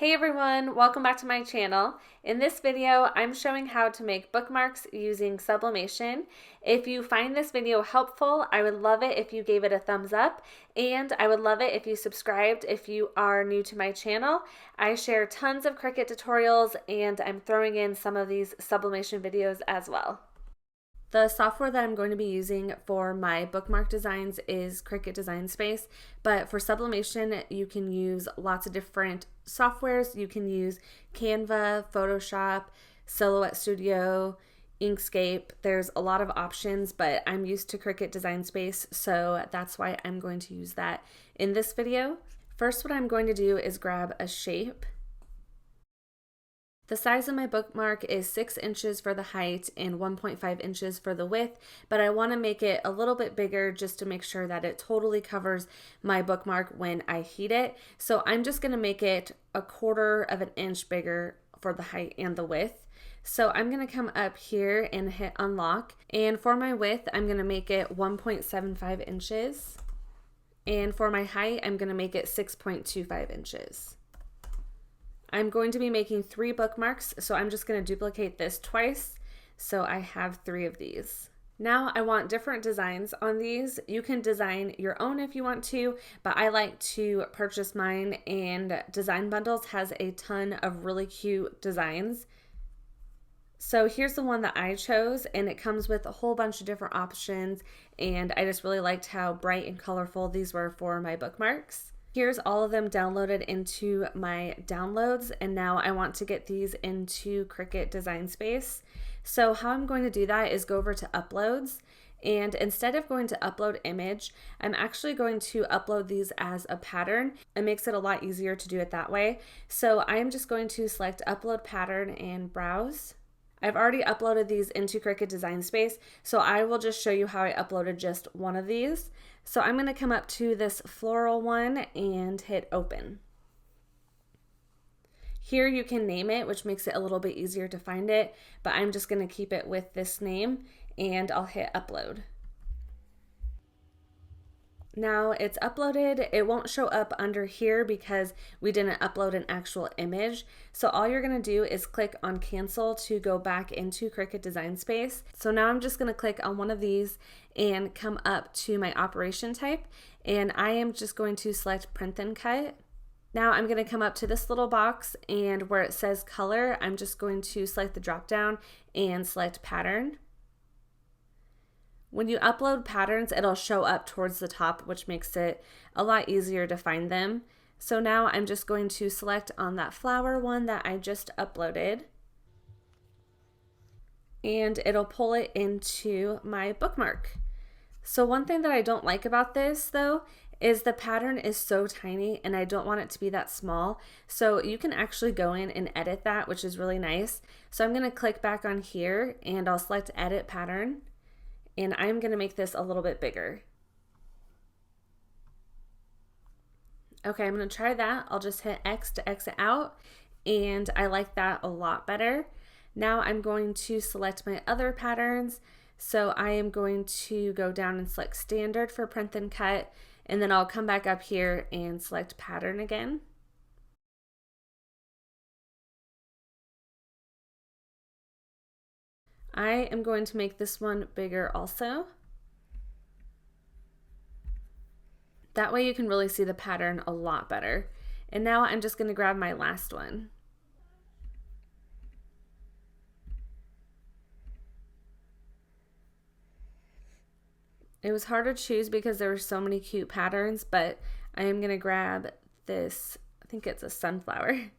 Hey everyone, welcome back to my channel. In this video, I'm showing how to make bookmarks using Sublimation. If you find this video helpful, I would love it if you gave it a thumbs up, and I would love it if you subscribed if you are new to my channel. I share tons of Cricut tutorials, and I'm throwing in some of these Sublimation videos as well. The software that I'm going to be using for my bookmark designs is Cricut Design Space, but for Sublimation, you can use lots of different softwares. You can use Canva, Photoshop, Silhouette Studio, Inkscape. There's a lot of options, but I'm used to Cricut Design Space, so that's why I'm going to use that in this video. First, what I'm going to do is grab a shape. The size of my bookmark is 6 inches for the height and 1.5 inches for the width, but I want to make it a little bit bigger just to make sure that it totally covers my bookmark when I heat it. So I'm just going to make it 1/4 of an inch bigger for the height and the width. So I'm going to come up here and hit unlock, and for my width I'm going to make it 1.75 inches, and for my height I'm going to make it 6.25 inches. I'm going to be making 3 bookmarks, so I'm just going to duplicate this twice, so I have 3 of these. Now I want different designs on these. You can design your own if you want to, but I like to purchase mine, and Design Bundles has a ton of really cute designs. So here's the one that I chose, and it comes with a whole bunch of different options, and I just really liked how bright and colorful these were for my bookmarks. Here's all of them downloaded into my downloads, and now I want to get these into Cricut Design Space. So how I'm going to do that is go over to Uploads, and instead of going to Upload Image, I'm actually going to upload these as a pattern. It makes it a lot easier to do it that way. So I'm just going to select Upload Pattern and Browse. I've already uploaded these into Cricut Design Space, so I will just show you how I uploaded just one of these. So I'm going to come up to this floral one and hit open. Here you can name it, which makes it a little bit easier to find it, but I'm just going to keep it with this name, and I'll hit upload. Now it's uploaded. It won't show up under here because we didn't upload an actual image. So all you're going to do is click on cancel to go back into Cricut Design Space. So now I'm just going to click on one of these and come up to my operation type, and I am just going to select print and cut. Now I'm going to come up to this little box, and where it says color, I'm just going to select the drop down and select pattern. When you upload patterns, it'll show up towards the top, which makes it a lot easier to find them. So now I'm just going to select on that flower one that I just uploaded, and it'll pull it into my bookmark. So one thing that I don't like about this though is the pattern is so tiny, and I don't want it to be that small. So you can actually go in and edit that, which is really nice. So I'm going to click back on here, and I'll select edit pattern. And I'm going to make this a little bit bigger. Okay, I'm going to try that. I'll just hit X to exit out, and I like that a lot better. Now I'm going to select my other patterns. So I am going to go down and select standard for print and cut, and then I'll come back up here and select pattern again. I am going to make this one bigger also. That way you can really see the pattern a lot better. And now I'm just going to grab my last one. It was hard to choose because there were so many cute patterns, but I am going to grab this, I think it's a sunflower.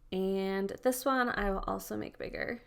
And this one I will also make bigger.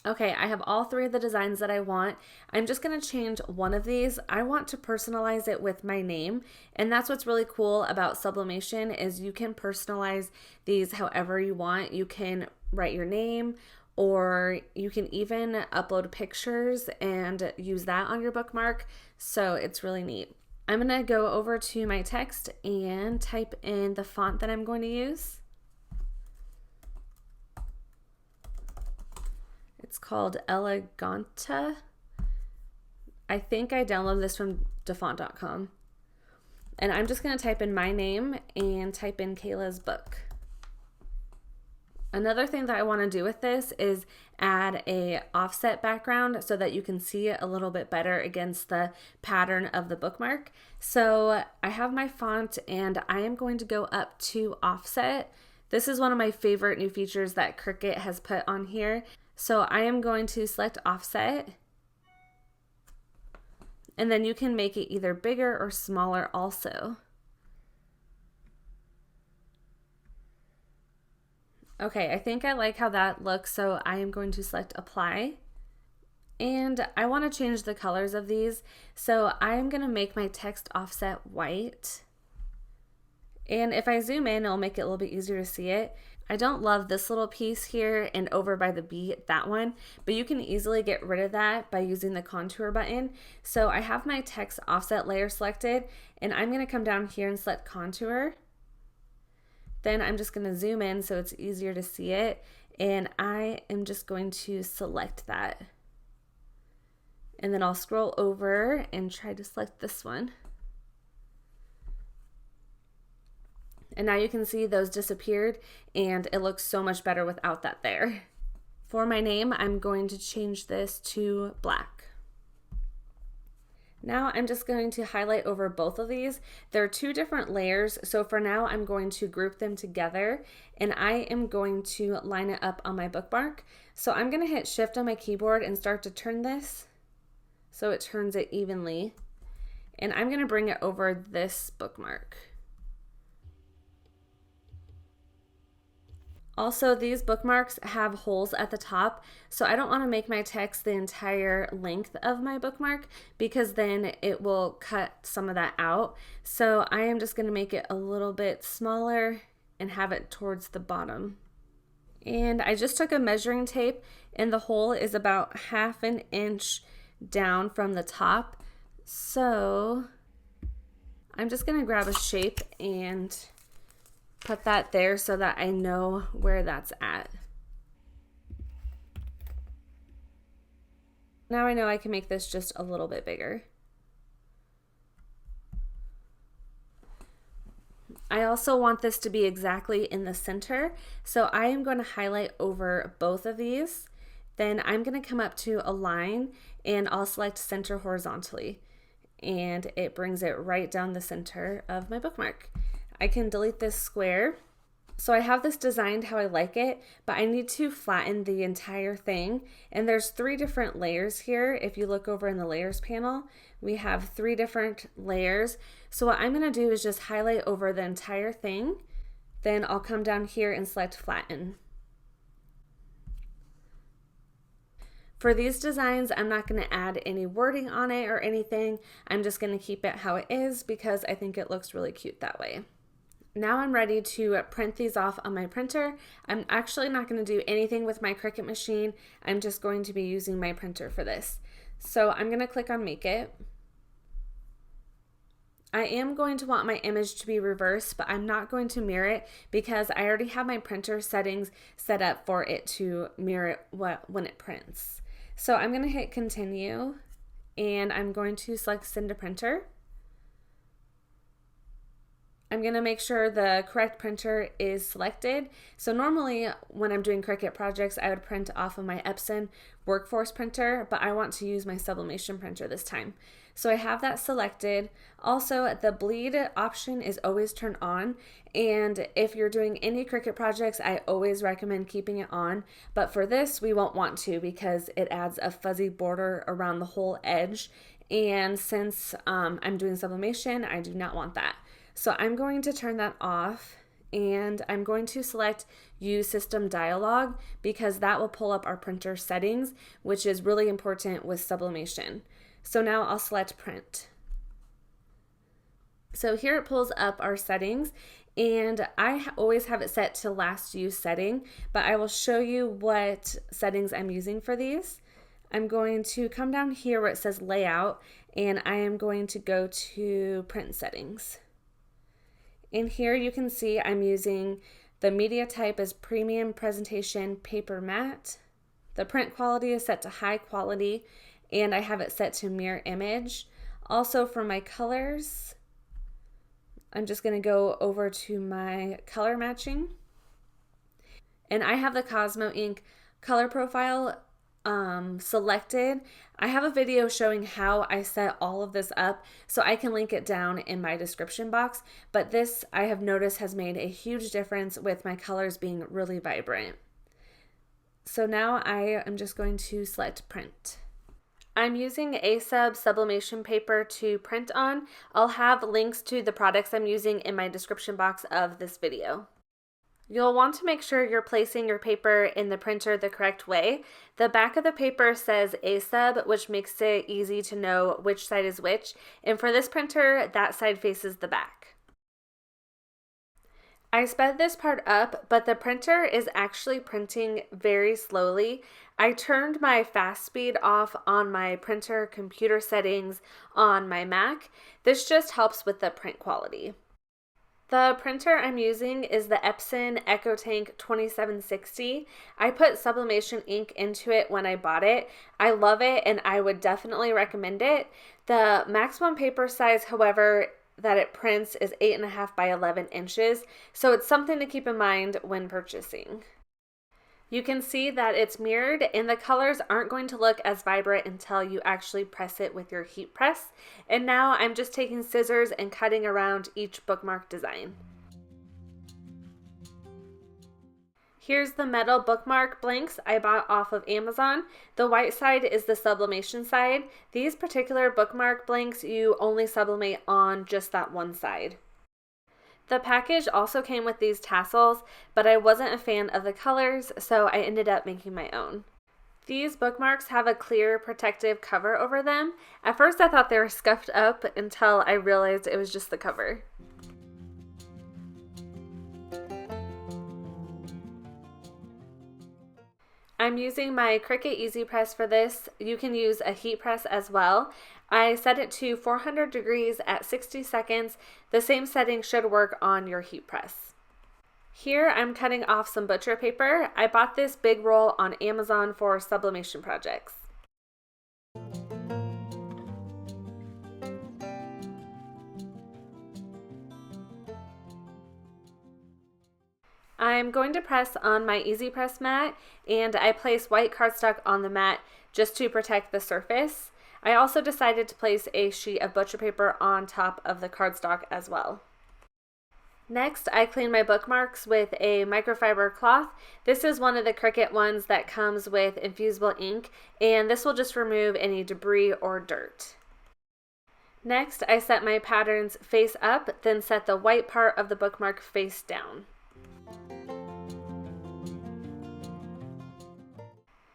Okay, I have all 3 of the designs that I want. I'm just going to change one of these. I want to personalize it with my name, and that's what's really cool about Sublimation is you can personalize these however you want. You can write your name, or you can even upload pictures and use that on your bookmark, so it's really neat. I'm going to go over to my text and type in the font that I'm going to use. It's called Eleganta. I think I downloaded this from dafont.com. And I'm just going to type in my name and type in Kayla's book. Another thing that I want to do with this is add a offset background so that you can see it a little bit better against the pattern of the bookmark. So I have my font and I am going to go up to offset. This is one of my favorite new features that Cricut has put on here. So I am going to select offset. And then you can make it either bigger or smaller also. Okay, I think I like how that looks, so I am going to select apply. And I want to change the colors of these, so I'm going to make my text offset white. And if I zoom in, it'll make it a little bit easier to see it. I don't love this little piece here and over by the B, that one, but you can easily get rid of that by using the contour button. So I have my text offset layer selected, and I'm going to come down here and select contour. Then I'm just going to zoom in so it's easier to see it, and I am just going to select that. And then I'll scroll over and try to select this one. And now you can see those disappeared, and it looks so much better without that there. For my name, I'm going to change this to black. Now I'm just going to highlight over both of these. There are two different layers, so for now I'm going to group them together, and I am going to line it up on my bookmark. So I'm going to hit Shift on my keyboard and start to turn this so it turns it evenly. And I'm going to bring it over this bookmark. Also, these bookmarks have holes at the top, so I don't want to make my text the entire length of my bookmark because then it will cut some of that out. So I am just going to make it a little bit smaller and have it towards the bottom. And I just took a measuring tape, and the hole is about 1/2 inch down from the top. So I'm just going to grab a shape and put that there so that I know where that's at. Now I know I can make this just a little bit bigger. I also want this to be exactly in the center, so I am going to highlight over both of these. Then I'm going to come up to align, and I'll select center horizontally, and it brings it right down the center of my bookmark. I can delete this square. So I have this designed how I like it, but I need to flatten the entire thing. And there's 3 different layers here. If you look over in the layers panel, we have 3 different layers. So what I'm going to do is just highlight over the entire thing. Then I'll come down here and select flatten. For these designs, I'm not going to add any wording on it or anything. I'm just going to keep it how it is because I think it looks really cute that way. Now I'm ready to print these off on my printer. I'm actually not going to do anything with my Cricut machine. I'm just going to be using my printer for this. So I'm going to click on Make It. I am going to want my image to be reversed, but I'm not going to mirror it because I already have my printer settings set up for it to mirror it when it prints. So I'm going to hit Continue, and I'm going to select Send to Printer. I'm going to make sure the correct printer is selected. So normally when I'm doing Cricut projects, I would print off of my Epson Workforce printer, but I want to use my Sublimation printer this time. So I have that selected. Also, the bleed option is always turned on. And if you're doing any Cricut projects, I always recommend keeping it on. But for this, we won't want to because it adds a fuzzy border around the whole edge. And since I'm doing sublimation, I do not want that. So I'm going to turn that off, and I'm going to select Use System Dialog because that will pull up our printer settings, which is really important with sublimation. So now I'll select Print. So here it pulls up our settings, and I always have it set to last use setting, but I will show you what settings I'm using for these. I'm going to come down here where it says Layout, and I am going to go to Print Settings. In here you can see I'm using the media type as Premium Presentation Paper Matte. The print quality is set to high quality, and I have it set to mirror image. Also for my colors, I'm just going to go over to my color matching, and I have the Cosmo Ink color profile selected. I have a video showing how I set all of this up, so I can link it down in my description box, but this I have noticed has made a huge difference with my colors being really vibrant. So now I am just going to select print. I'm using sublimation paper to print on. I'll have links to the products I'm using in my description box of this video. You'll want to make sure you're placing your paper in the printer the correct way. The back of the paper says sub, which makes it easy to know which side is which, and for this printer, that side faces the back. I sped this part up, but the printer is actually printing very slowly. I turned my fast speed off on my printer computer settings on my Mac. This just helps with the print quality. The printer I'm using is the Epson EcoTank 2760. I put sublimation ink into it when I bought it. I love it and I would definitely recommend it. The maximum paper size, however, that it prints is 8.5 by 11 inches, so it's something to keep in mind when purchasing. You can see that it's mirrored and the colors aren't going to look as vibrant until you actually press it with your heat press. And now I'm just taking scissors and cutting around each bookmark design. Here's the metal bookmark blanks I bought off of Amazon. The white side is the sublimation side. These particular bookmark blanks you only sublimate on just that one side. The package also came with these tassels, but I wasn't a fan of the colors, so I ended up making my own. These bookmarks have a clear protective cover over them. At first I thought they were scuffed up until I realized it was just the cover. I'm using my Cricut Easy Press for this. You can use a heat press as well. I set it to 400 degrees at 60 seconds. The same setting should work on your heat press. Here I'm cutting off some butcher paper. I bought this big roll on Amazon for sublimation projects. I'm going to press on my Easy Press mat, and I place white cardstock on the mat just to protect the surface. I also decided to place a sheet of butcher paper on top of the cardstock as well. Next, I clean my bookmarks with a microfiber cloth. This is one of the Cricut ones that comes with infusible ink, and this will just remove any debris or dirt. Next, I set my patterns face up, then set the white part of the bookmark face down.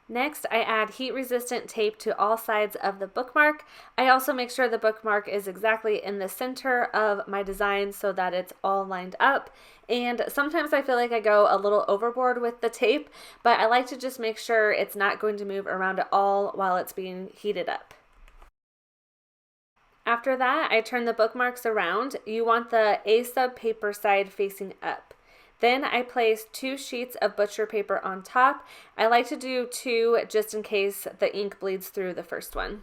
Next, I add heat-resistant tape to all sides of the bookmark. I also make sure the bookmark is exactly in the center of my design so that it's all lined up. And sometimes I feel like I go a little overboard with the tape, but I like to just make sure it's not going to move around at all while it's being heated up. After that, I turn the bookmarks around. You want the A-sub paper side facing up. Then I place 2 sheets of butcher paper on top. I like to do 2 just in case the ink bleeds through the first one.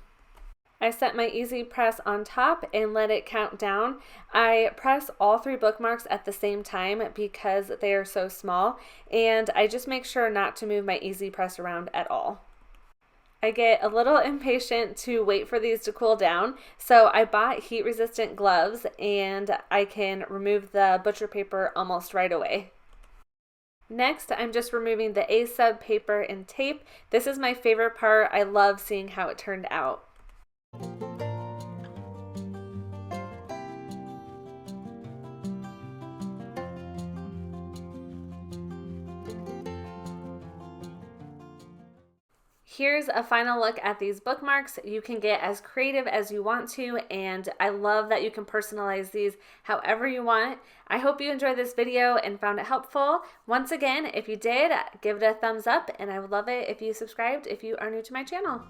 I set my Easy Press on top and let it count down. I press all 3 bookmarks at the same time because they are so small, and I just make sure not to move my Easy Press around at all. I get a little impatient to wait for these to cool down, so I bought heat-resistant gloves and I can remove the butcher paper almost right away. Next, I'm just removing the A-sub paper and tape. This is my favorite part. I love seeing how it turned out. Here's a final look at these bookmarks. You can get as creative as you want to, and I love that you can personalize these however you want. I hope you enjoyed this video and found it helpful. Once again, if you did, give it a thumbs up, and I would love it if you subscribed if you are new to my channel.